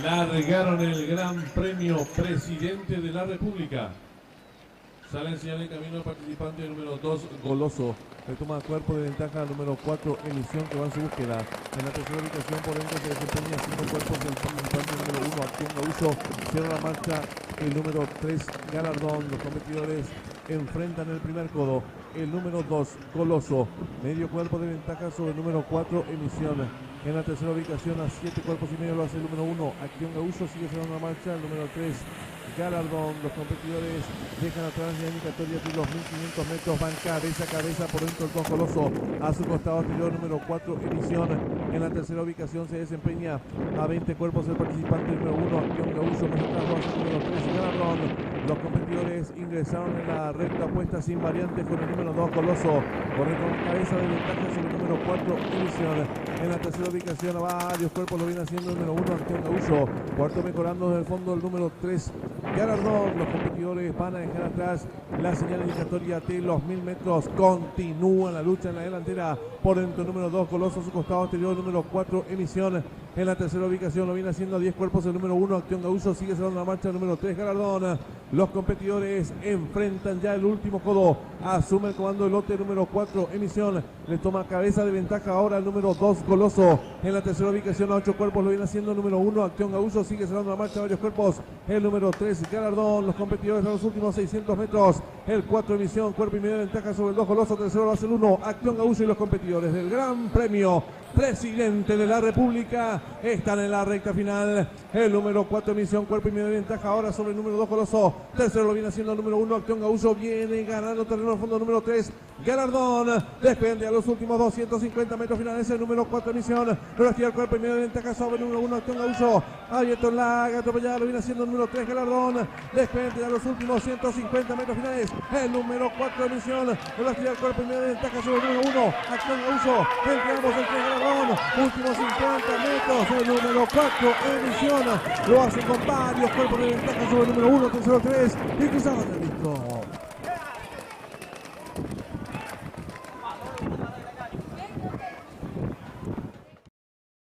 largaron el Gran Premio Presidente de la República. Sale en señal en camino el participante número 2, Goloso. Retoma cuerpo de ventaja número 4, Emisión, que va en su búsqueda. En la tercera ubicación, por dentro se desempeña 5 cuerpos el participante número 1, Acción Gauso. Cierra la marcha el número 3, Galardón. Los competidores enfrentan el primer codo. El número 2, Goloso. Medio cuerpo de ventaja sobre el número 4, Emisión. En la tercera ubicación, a 7 cuerpos y medio lo hace el número 1, Acción Gauso. Sigue cerrando la marcha el número 3, Galardón. Los competidores dejan atrás la indicatoria de los 1500 metros, van cabeza a cabeza por dentro el 2 Goloso. A su costado anterior número 4, Emisión. En la tercera ubicación se desempeña a 20 cuerpos el participante número 1, Acción Gauso. Más atrás lo hace el número 3, Galardón. Los competidores ingresaron en la recta puesta sin variantes con el número 2, Goloso. Corre con cabeza de ventaja sobre el número 4, Emisión. En la tercera ubicación a varios cuerpos lo viene haciendo el número 1, Acción Gauso. Cuarto mejorando desde el fondo el número 3, Galardón. Los competidores van a dejar atrás la señal indicatoria de los 1000 metros. Continúa la lucha en la delantera. Por dentro el número 2, Goloso. A su costado anterior número 4, Emisión. En la tercera ubicación lo viene haciendo a 10 cuerpos el número 1, Acción Gauso. Sigue cerrando la marcha el número 3, Galardón. Los competidores enfrentan ya el último codo. Asume el comando del lote número 4, Emisión. Le toma cabeza de ventaja ahora el número 2, Goloso. En la tercera ubicación a 8 cuerpos lo viene haciendo el número 1, Acción Gauso. Sigue cerrando la marcha a varios cuerpos el número 3, Galardón. Los competidores a los últimos 600 metros. El 4, Emisión. Cuerpo y medio de ventaja sobre el 2, Goloso. Tercero lo hace el 1, Acción Gauso. Y los competidores del Gran Premio Presidente de la República están en la recta final. El número 4, Emisión, cuerpo y medio de ventaja ahora sobre el número 2, Goloso. Tercero lo viene haciendo el número 1, Acción Gauso. Viene ganando terreno al fondo el número 3, Galardón. Depende a los últimos 250 metros finales el número 4, Emisión. Lo estira el cuerpo y medio de ventaja sobre el número 1, Acción Gauso. Abierto en la atropellada lo viene haciendo el número 3, Galardón. Depende a los últimos 150 metros finales el número 4, Emisión. Lo estira el cuerpo y medio de ventaja sobre el número 1, Acción Gauso. Entramos el 3, Galardón. Últimos 50 metros el número 4, Emisión. Lo hace con varios cuerpos de ventaja sobre el número 1, tercero 3 y cruzado el listo.